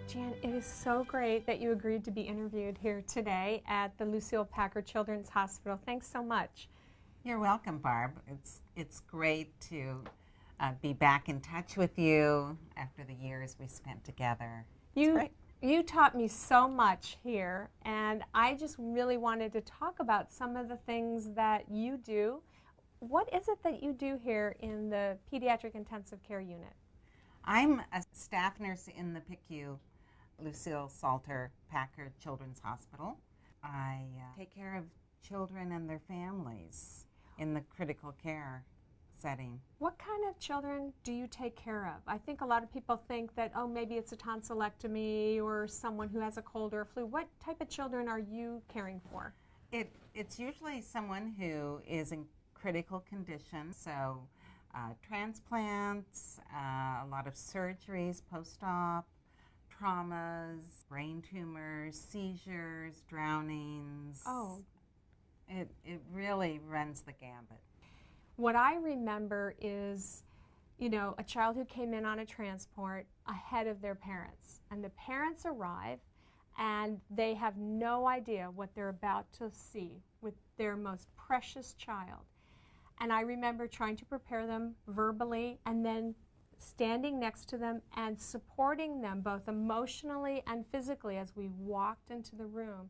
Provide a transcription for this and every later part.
Jan, it is so great that you agreed to be interviewed here today at the Lucille Packard Children's Hospital. Thanks so much. You're welcome, Barb. It's great to be back in touch with you after the years we spent together. You taught me so much here, and I just really wanted to talk about some of the things that you do. What is it that you do here in the Pediatric Intensive Care Unit? I'm a staff nurse in the PICU, Lucille Salter Packard Children's Hospital. I take care of children and their families in the critical care setting. What kind of children do you take care of? I think a lot of people think that, oh, maybe it's a tonsillectomy or someone who has a cold or a flu. What type of children are you caring for? It's usually someone who is in critical condition, so transplants, a lot of surgeries post-op, traumas, brain tumors, seizures, drownings. Oh. It really runs the gambit. What I remember is, you know, a child who came in on a transport ahead of their parents. And the parents arrive and they have no idea what they're about to see with their most precious child. And I remember trying to prepare them verbally and then standing next to them and supporting them both emotionally and physically as we walked into the room.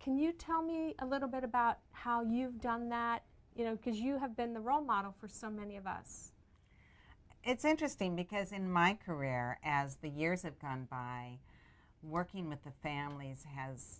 Can you tell me a little bit about how you've done that? You know, because you have been the role model for so many of us. It's interesting because in my career, as the years have gone by, working with the families has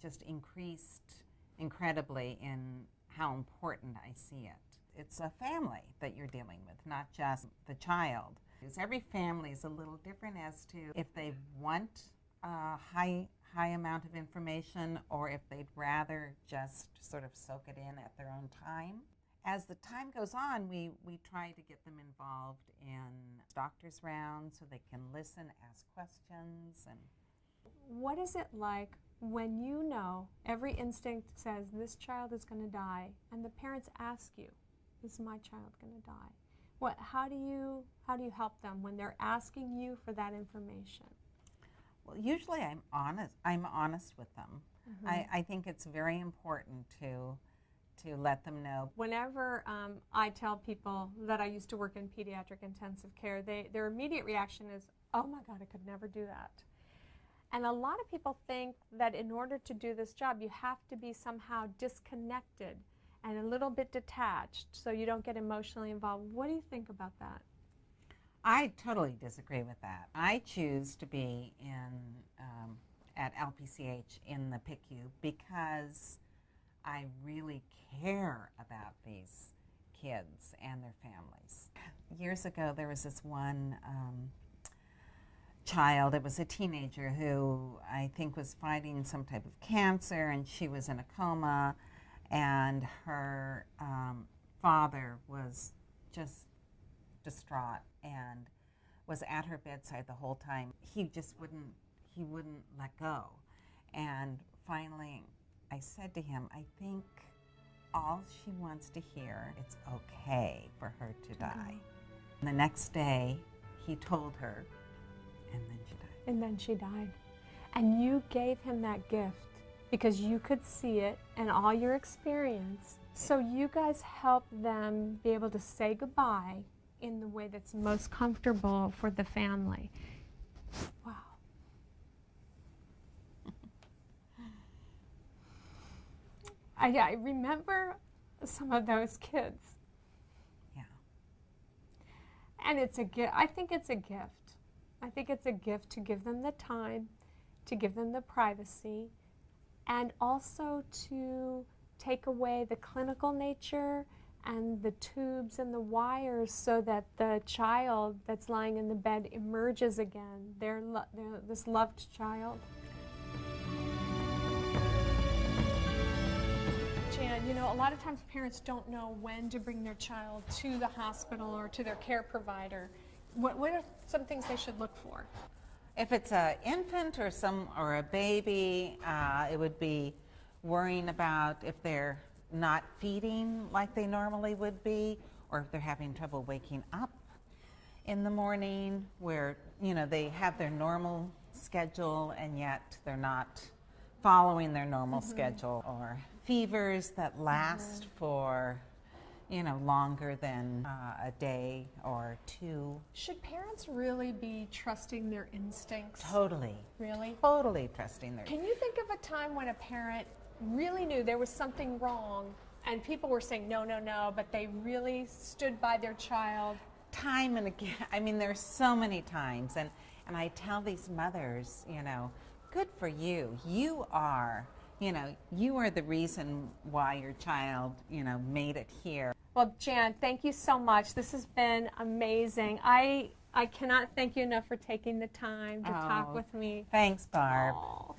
just increased incredibly in how important I see it. It's a family that you're dealing with, not just the child. Because every family is a little different as to if they want a high amount of information or if they'd rather just sort of soak it in at their own time. As the time goes on, we try to get them involved in doctor's rounds so they can listen, ask questions. And what is it like when you know every instinct says this child is going to die and the parents ask you, is my child going to die? How do you help them when they're asking you for that information? Well, usually I'm honest with them. Mm-hmm. I think it's very important to let them know. Whenever I tell people that I used to work in pediatric intensive care, their immediate reaction is, oh my God, I could never do that. And a lot of people think that in order to do this job, you have to be somehow disconnected and a little bit detached so you don't get emotionally involved. What do you think about that? I totally disagree with that. I choose to be at LPCH in the PICU because I really care about these kids and their families. Years ago, there was this one child, it was a teenager who I think was fighting some type of cancer, and she was in a coma, and her father was just distraught and was at her bedside the whole time. He wouldn't let go. And finally, I said to him, I think all she wants to hear, it's okay for her to die. And the next day, he told her, and then she died. And then she died. And you gave him that gift because you could see it and all your experience. So you guys helped them be able to say goodbye in the way that's most comfortable for the family. Wow. I remember some of those kids. Yeah. And it's a gift. I think it's a gift. I think it's a gift to give them the time, to give them the privacy, and also to take away the clinical nature and the tubes and the wires so that the child that's lying in the bed emerges again. They're this loved child. Jan, you know, a lot of times parents don't know when to bring their child to the hospital or to their care provider. What are some things they should look for? If it's an infant or a baby, it would be worrying about if they're not feeding like they normally would be, or if they're having trouble waking up. in the morning where, you know, they have their normal schedule and yet they're not following their normal schedule, or fevers that last for, you know, longer than a day or two. Should parents really be trusting their instincts? Totally. Really? Totally trusting their. Can you think of a time when a parent really knew there was something wrong and people were saying no, no, no, but they really stood by their child? Time and again, I mean, there's so many times, and I tell these mothers, you know, good for you. You are, you know, you are the reason why your child, you know, made it here. Well, Jan, thank you so much. This has been amazing. I cannot thank you enough for taking the time to talk with me. Thanks, Barb. Aww.